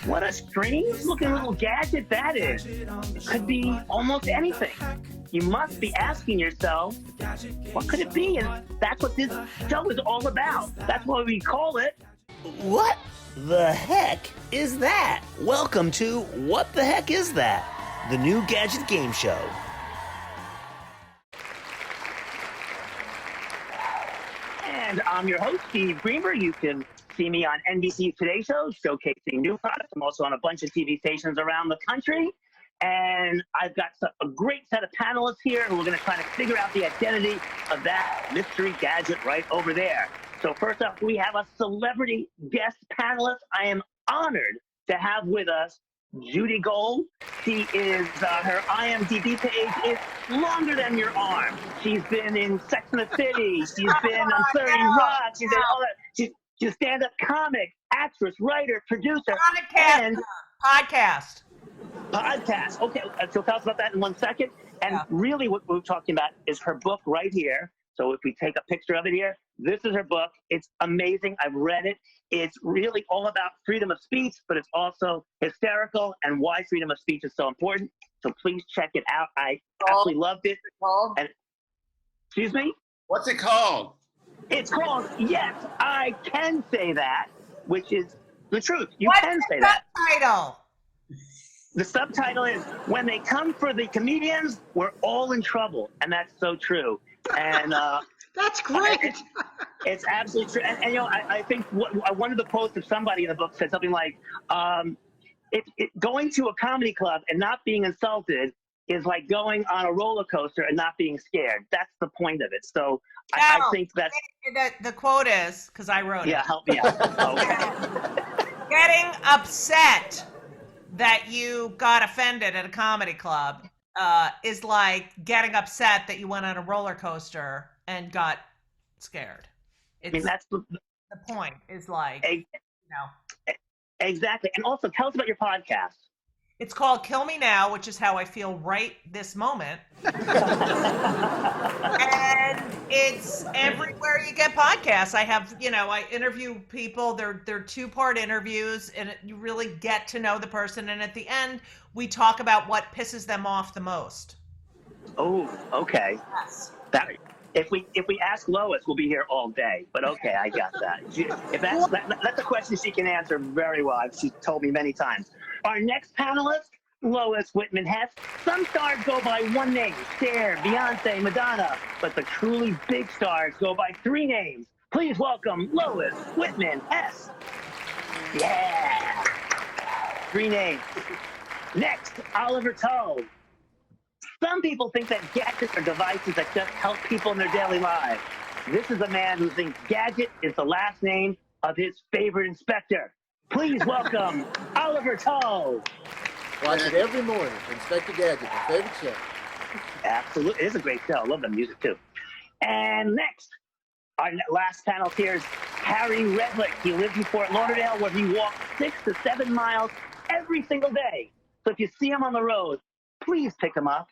What a strange looking little gadget that is. It could be almost anything. You must be asking yourself, what could it be? And that's what this show is all about. That's why we call it What the heck is that? Welcome to What the Heck Is That? The new gadget game show. And I'm your host, Steve Greenberg. You can see me on NBC's Today Show, showcasing new products. I'm also on a bunch of TV stations around the country. And I've got a great set of panelists here who are going to try to figure out the identity of that mystery gadget right over there. So first up, we have a celebrity guest panelist. I am honored to have with us Judy Gold. She is, her IMDb page is longer than your arm. She's been in Sex and the City. She's been on 30 Rock. She's been all that. She's a stand-up comic, actress, writer, producer, and podcast. Okay, she'll tell us about that in 1 second. And really what we're talking about is her book right here. So if we take a picture of it here, this is her book. It's amazing. I've read it. It's really all about freedom of speech, but it's also hysterical and why freedom of speech is so important. So please check it out. I absolutely loved it. And, excuse me? What's it called? It's called Yes, I Can Say That, which is the truth. You What's can say the that. subtitle? The subtitle is When They Come for the Comedians, We're All in Trouble. And that's so true. And that's great. It's absolutely true. And you know, I think one of the posts of somebody in the book said something like, going to a comedy club and not being insulted is like going on a roller coaster and not being scared. That's the point of it. So I think that's... The quote is, because I wrote it. Yeah, help me out. Okay. Getting upset that you got offended at a comedy club is like getting upset that you went on a roller coaster and got scared. I mean, that's the point is like, Exactly. And also tell us about your podcast. It's called Kill Me Now, which is how I feel right this moment. And it's everywhere you get podcasts. I have, I interview people. They're 2-part interviews, and you really get to know the person. And at the end, we talk about what pisses them off the most. Oh, okay. Yes. If we ask Lois, we'll be here all day. But okay, I got that. If that's a question she can answer very well. She's told me many times. Our next panelist, Lois Whitman Hess. Some stars go by one name: Cher, Beyonce, Madonna. But the truly big stars go by 3 names. Please welcome Lois Whitman Hess. Yeah. 3 names. Next, Oliver Tull. Some people think that gadgets are devices that just help people in their daily lives. This is a man who thinks Gadget is the last name of his favorite inspector. Please welcome Oliver Tull. Watch it every morning. Inspector Gadget, my favorite show. Absolutely. It is a great show. I love the music, too. And next, our last panel here is Harry Redlick. He lives in Fort Lauderdale, where he walks 6 to 7 miles every single day. So if you see him on the road, please pick him up.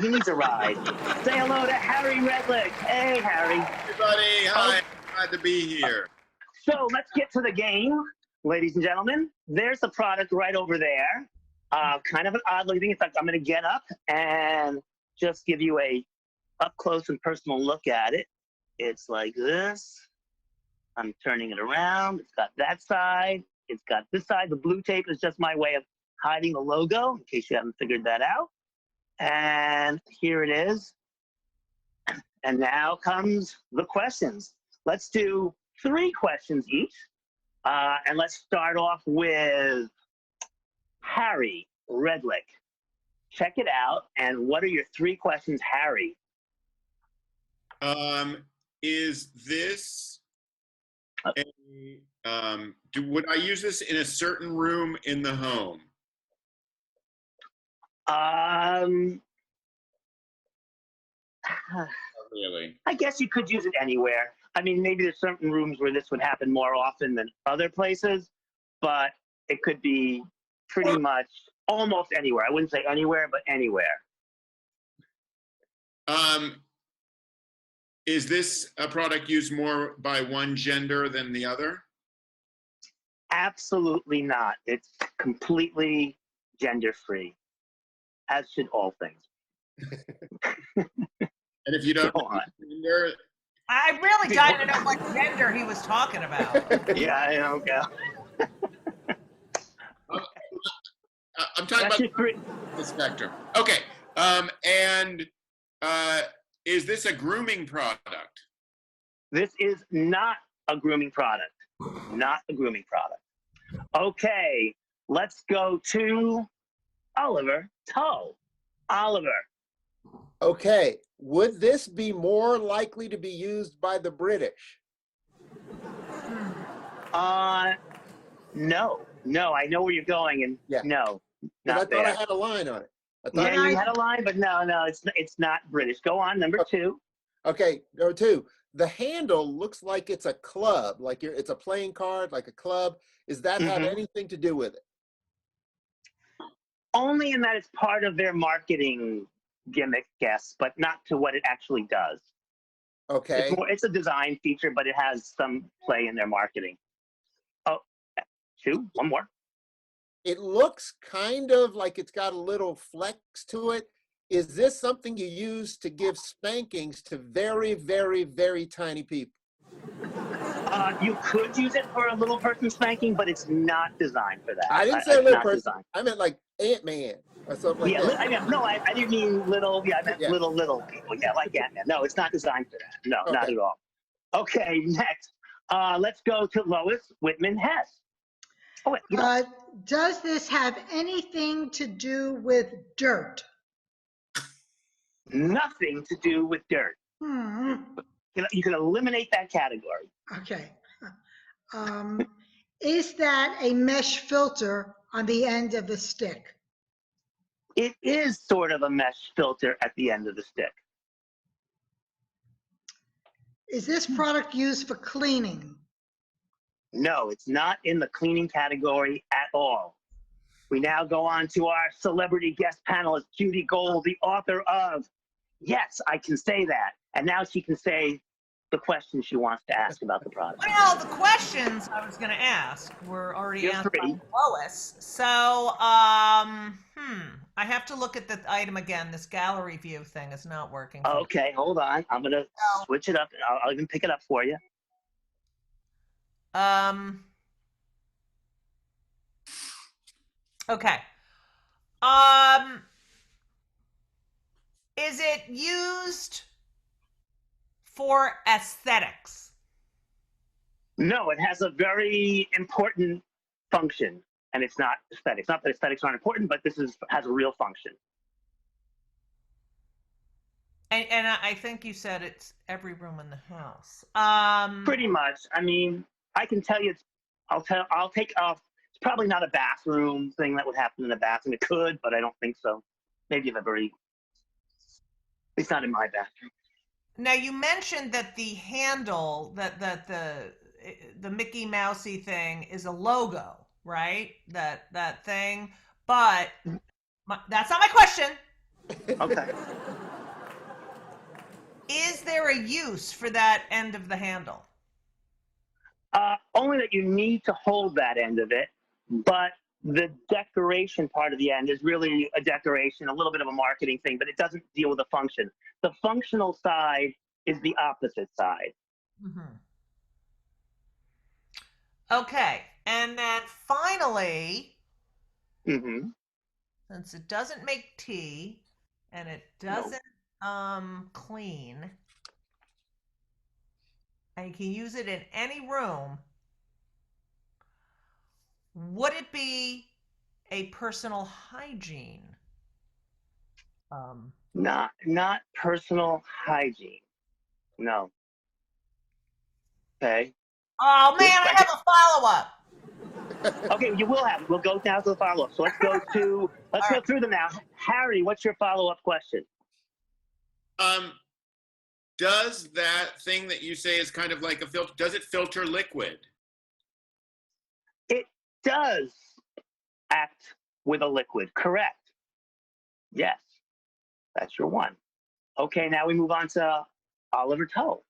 He needs a ride. Say hello to Harry Redlick. Hey, Harry. Everybody, hi. Glad to be here. So let's get to the game, ladies and gentlemen. There's the product right over there. Kind of an odd looking thing. In fact, I'm going to get up and just give you a up close and personal look at it. It's like this. I'm turning it around. It's got that side. It's got this side. The blue tape is just my way of hiding the logo, in case you haven't figured that out. And here it is. And now comes the questions. Let's do 3 questions each. And let's start off with Harry Redlick. Check it out. And what are your 3 questions, Harry? Is this would I use this in a certain room in the home? Not really. I guess you could use it anywhere. I mean, maybe there's certain rooms where this would happen more often than other places, but it could be pretty much almost anywhere. I wouldn't say anywhere, but anywhere. Is this a product used more by one gender than the other? Absolutely not. It's completely gender free, as should all things. And if you don't Go know on. gender, I really dying to know what gender he was talking about. Yeah, I don't go. I'm talking That's about your three. the spectrum. Okay. And is this a grooming product? This is not a grooming product. Not a grooming product. Okay, let's go to Oliver Toe. Oliver. Okay. Would this be more likely to be used by the British? No. No, I know where you're going, and Yeah. no, 'Cause I not thought there. I had a line on it. I thought, Yeah, you had a line, but no, it's not British. Go on, number two. okay, number two. The handle looks like it's a club, like it's a playing card, like a club. Does that have Mhm. anything to do with it? Only in that it's part of their marketing gimmick, yes, but not to what it actually does. Okay. It's a design feature, but it has some play in their marketing. Oh, two, one more. It looks kind of like it's got a little flex to it. Is this something you use to give spankings to very, very, very tiny people? You could use it for a little person spanking, but it's not designed for that. I didn't say a It's little not person. designed. I meant like Ant-Man or something like Yeah, that. I didn't mean little. Yeah, I meant Yeah. little people. Yeah, like Ant-Man. No, it's not designed for that. No, not Okay. at all. Okay, next. Let's go to Lois Whitman Hess. Oh, wait, you know, Does this have anything to do with dirt? nothing to do with dirt. Hmm. You can eliminate that category. Okay. Is that a mesh filter on the end of the stick? It is sort of a mesh filter at the end of the stick. Is this product used for cleaning? No, it's not in the cleaning category at all. We now go on to our celebrity guest panelist, Judy Gold, the author of Yes, I Can Say That. And now she can say the question she wants to ask about the product. Well, the questions I was going to ask were already You're asked free. by Lois. So, I have to look at the item again. This gallery view thing is not working. for me. Okay, hold on. I'm going to switch it up. And I'll even pick it up for you. Okay. Is it used for aesthetics? No, it has a very important function, and it's not aesthetics. Not that aesthetics aren't important, but has a real function. And I think you said it's every room in the house. Pretty much. I mean, I can tell you. I'll take off. It's probably not a bathroom thing that would happen in a bathroom. It could, but I don't think so. Maybe it's not in my bathroom. Now you mentioned that the handle, that the Mickey Mousey thing is a logo, right? That thing, but that's not my question. Okay. Is there a use for that end of the handle? Only that you need to hold that end of it, but the decoration part of the end is really a decoration, a little bit of a marketing thing, but it doesn't deal with the function. The functional side is the opposite side. Mm-hmm. Okay, and then finally, since it doesn't make tea and it doesn't clean, and you can use it in any room, would it be a personal hygiene? Not personal hygiene. No. Okay. Oh man, I have a follow-up. Okay, you will have. We'll go now to the follow-up. So let's go through them now. Harry, what's your follow-up question? Does that thing that you say is kind of like a filter, does it filter liquid? It does act with a liquid, correct. Yes, that's your one. Okay, now we move on to Oliver Toe.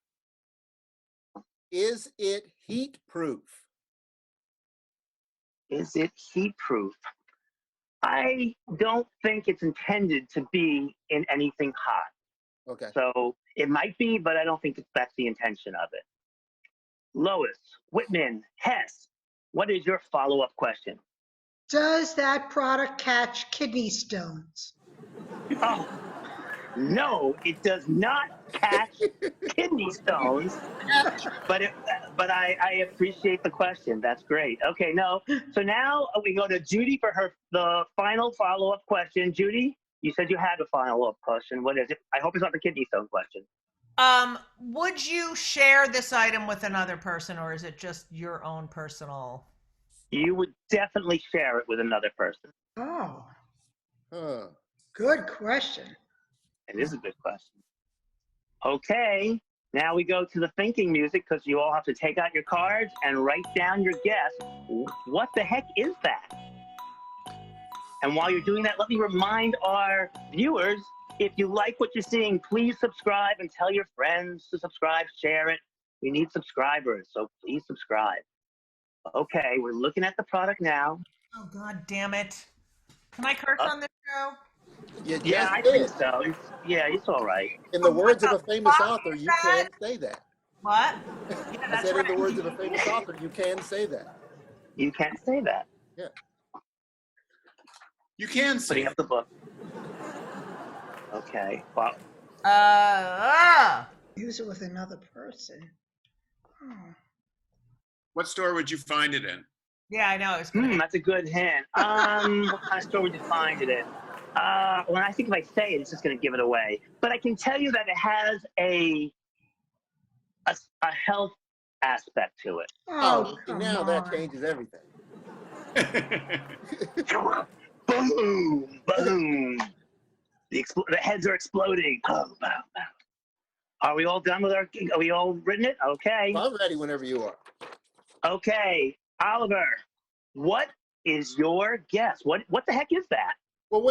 Is it heat proof? Is it heat proof? I don't think it's intended to be in anything hot. Okay. So it might be, but I don't think that's the intention of it. Lois, Whitman, Hess, what is your follow-up question? Does that product catch kidney stones? Oh, no, it does not catch kidney stones, but I appreciate the question. That's great. Okay, no. So now we go to Judy for the final follow-up question. Judy, you said you had a follow-up question. What is it? I hope it's not the kidney stone question. Would you share this item with another person, or is it just your own personal? You would definitely share it with another person. Oh, Huh. good question. It is a good question. Okay, now we go to the thinking music because you all have to take out your cards and write down your guess. What the heck is that? And while you're doing that, let me remind our viewers, if you like what you're seeing, please subscribe and tell your friends to subscribe, share it. We need subscribers, so please subscribe. Okay, we're looking at the product now. Oh, God damn it. Can I curse on this show? You Yeah, just I did. think so. It's all right. In the words of a famous fuck author, is you that? can say that. What? Yeah, I that's said in the right. words of a famous author, you can say that. You can't say that. You can say Putting up the book. Okay. Well, Use it with another person. Oh. What store would you find it in? yeah, I know. It's gonna that's a good hint. What kind of store would you find it in? Well, I think if I say it, it's just going to give it away. But I can tell you that it has a health aspect to it. Oh, see, come now on. that changes everything. Boom! Boom! The heads are exploding. Boom! Boom! Boom! Are we all done with our? Are we all written it? Okay. I'm ready whenever you are. Okay, Oliver. What is your guess? What the heck is that? Well,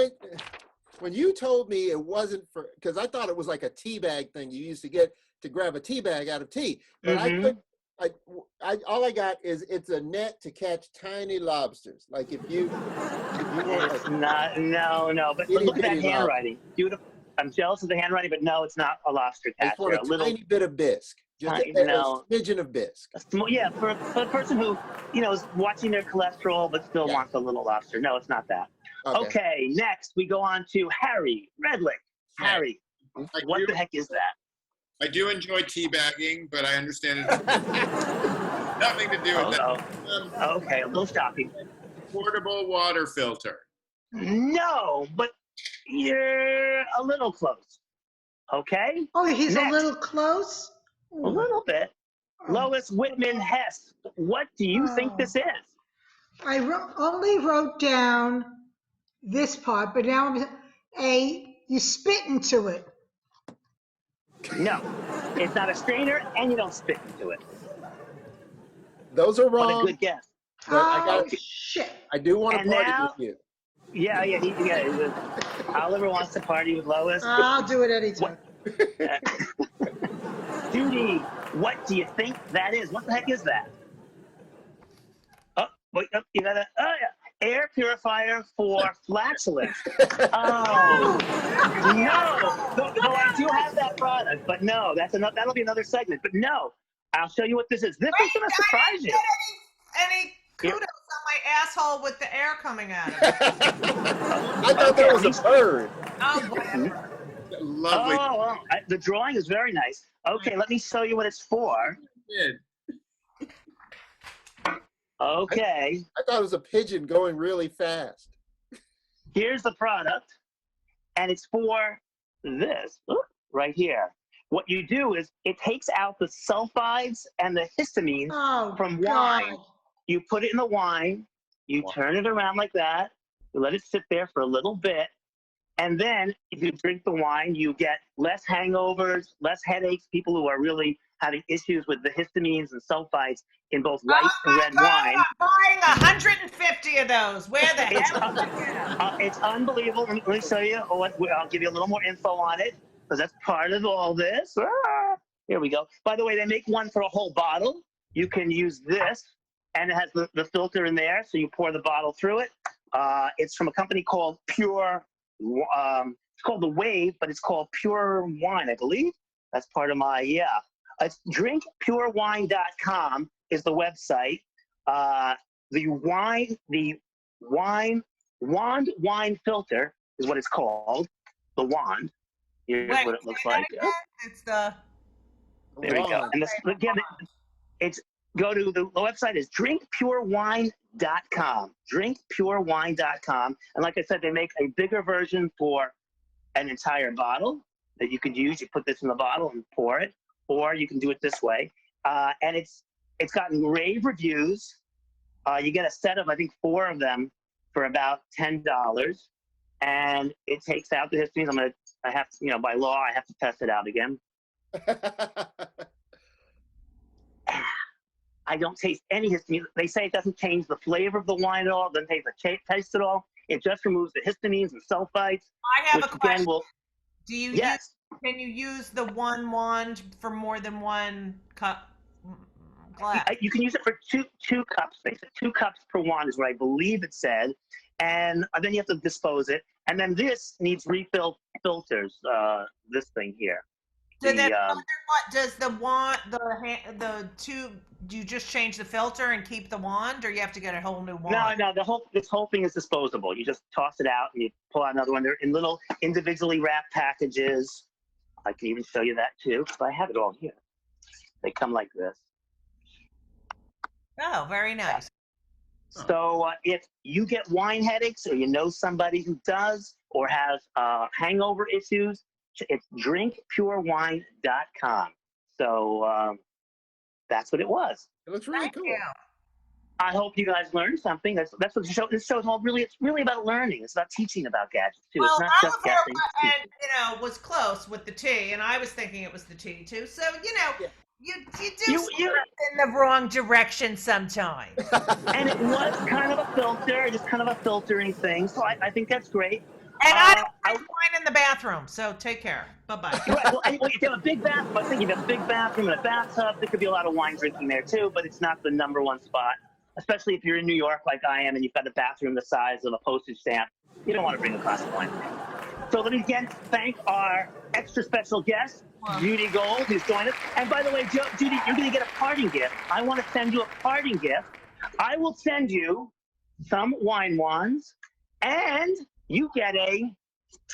when you told me it wasn't for, because I thought it was like a tea bag thing you used to get to grab a tea bag out of tea, but I Mhm. couldn't. All I got is it's a net to catch tiny lobsters. Like if you want It's like not. No. But itty look at that bitty handwriting. Beautiful. I'm jealous of the handwriting, but no, it's not a lobster I just catcher. want A a little. tiny bit of bisque, just Tiny- a no. smidgen of bisque. Yeah, for a person who is watching their cholesterol but still Yeah. wants a little lobster. No, it's not that. Okay. Okay, next we go on to Harry Redlick. Harry, what the heck is that? I do enjoy teabagging, but I understand it has nothing to do with that. Okay, a little shocking. Portable water filter. No, but you're a little close. Okay, Oh, he's Next. a little close? a little bit. Oh. Lois Whitman Hess, what do you think Oh. this is? I only wrote down this part, but now you spit into it. No, it's not a strainer, and you don't spit into it. Those are What a wrong. good guess. But I Oh, got. shit. I do want to And party now- with you. Yeah. Oliver wants to party with Lois. I'll do it anytime. Judy, what do you think that is? What the heck is that? Oh, wait, you got air purifier for flatulence. Oh, no. Though I do have that product, but no, that'll be another segment. But no, I'll show you what this is. This is going to surprise you. Any kudos on my asshole with the air coming out of it. I thought that was a bird. Oh, whatever. Lovely. Oh, the drawing is very nice. Okay, let me show you what it's for. Kid. Okay, I thought it was a pigeon going really fast. here's the product, and it's for this right here. What you do is it takes out the sulfides and the histamines Oh, from God. wine. You put it in the wine, you turn it around like that, you let it sit there for a little bit, and then if you drink the wine, you get less hangovers, less headaches, people who are really having issues with the histamines and sulfides in both white and red wine. I'm buying 150 of those. Where the hell did I get them? It's unbelievable. Let me show you. I'll give you a little more info on it because that's part of all this. Here we go. By the way, they make one for a whole bottle. You can use this and it has the filter in there, so you pour the bottle through it. It's from a company called Pure. It's called the Wave, but it's called Pure Wine, I believe. That's part of my It's drinkpurewine.com is the website. The wand wine filter is what it's called. The wand. Here's what it looks like. It's the. There you go. And again, it's go to the website is drinkpurewine.com. Drinkpurewine.com. And like I said, they make a bigger version for an entire bottle that you could use. You put this in the bottle and pour it, or you can do it this way. And it's gotten rave reviews. You get a set of, I think, 4 of them for about $10, and it takes out the histamines. I have to, by law, I have to test it out again. I don't taste any histamine. They say it doesn't change the flavor of the wine at all. It doesn't taste at all. It just removes the histamines and sulfites. I have a question. Do you yes. Can you use the one wand for more than one cup? Glass? You can use it for two cups. They said 2 cups per wand is what I believe it said. And then you have to dispose it. And then this needs refill filters, this thing here. So then does the wand, the tube, do you just change the filter and keep the wand, or you have to get a whole new wand? No, this whole thing is disposable. You just toss it out and you pull out another one. They're in little individually wrapped packages. I can even show you that too, because I have it all here. They come like this. Oh, very nice. So if you get wine headaches, or you know somebody who does, or has hangover issues, it's drinkpurewine.com. So that's what it was. It looks really cool. You. I hope you guys learned something. That's what the show. This show is all really. It's really about learning. It's about teaching about gadgets too. Well, it's not just guessing. And was close with the tea, and I was thinking it was the tea too. So you do in the wrong direction sometimes. And it was kind of a filter, just kind of a filtering thing. So I think that's great. And I don't drink wine in the bathroom, so take care. Bye-bye. Right. Well, anyway, if you have a big bathroom, I think you have a big bathroom and a bathtub, there could be a lot of wine drinking there too, but it's not the number one spot, especially if you're in New York like I am and you've got a bathroom the size of a postage stamp. You don't want to bring a glass of wine. So let me again thank our extra special guest, Judy Gold, who's joined us. And by the way, Judy, you're going to get a parting gift. I want to send you a parting gift. I will send you some wine wands, and you get a,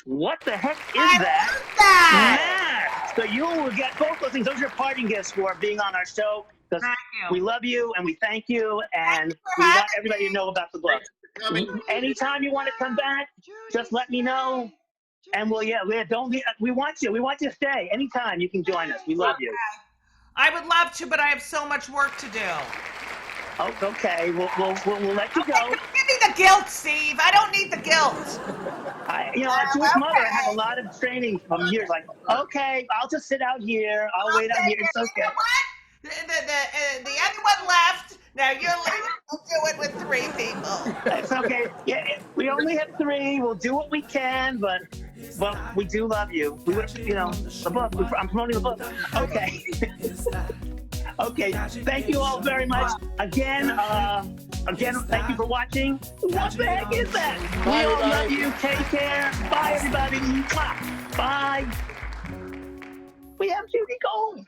what the heck is that? Mask. So you will get both those things. Those are your parting gifts for being on our show. Because we love you and we thank you, and we want everybody to know about the gloves. Anytime you want to come back, just let me know. And we want you. We want you to stay. Anytime you can join us. We love you. I would love to, but I have so much work to do. Oh, okay. We'll let you go. Give me the guilt, Steve. I don't need the guilt. As a Jewish mother, I had a lot of training from years. Like, okay, I'll just sit out here. I'll wait out here. It's okay. You know what? The other one left. Now you're leaving. We'll do it with 3 people. It's okay. Yeah, we only have 3. We'll do what we can, but we do love you. We would, the book. I'm promoting the book. Okay. Okay. Thank you all very much. Again, thank you for watching. What the heck is that? We all love you. Take care. Bye, everybody. Bye. We have Judy Gold.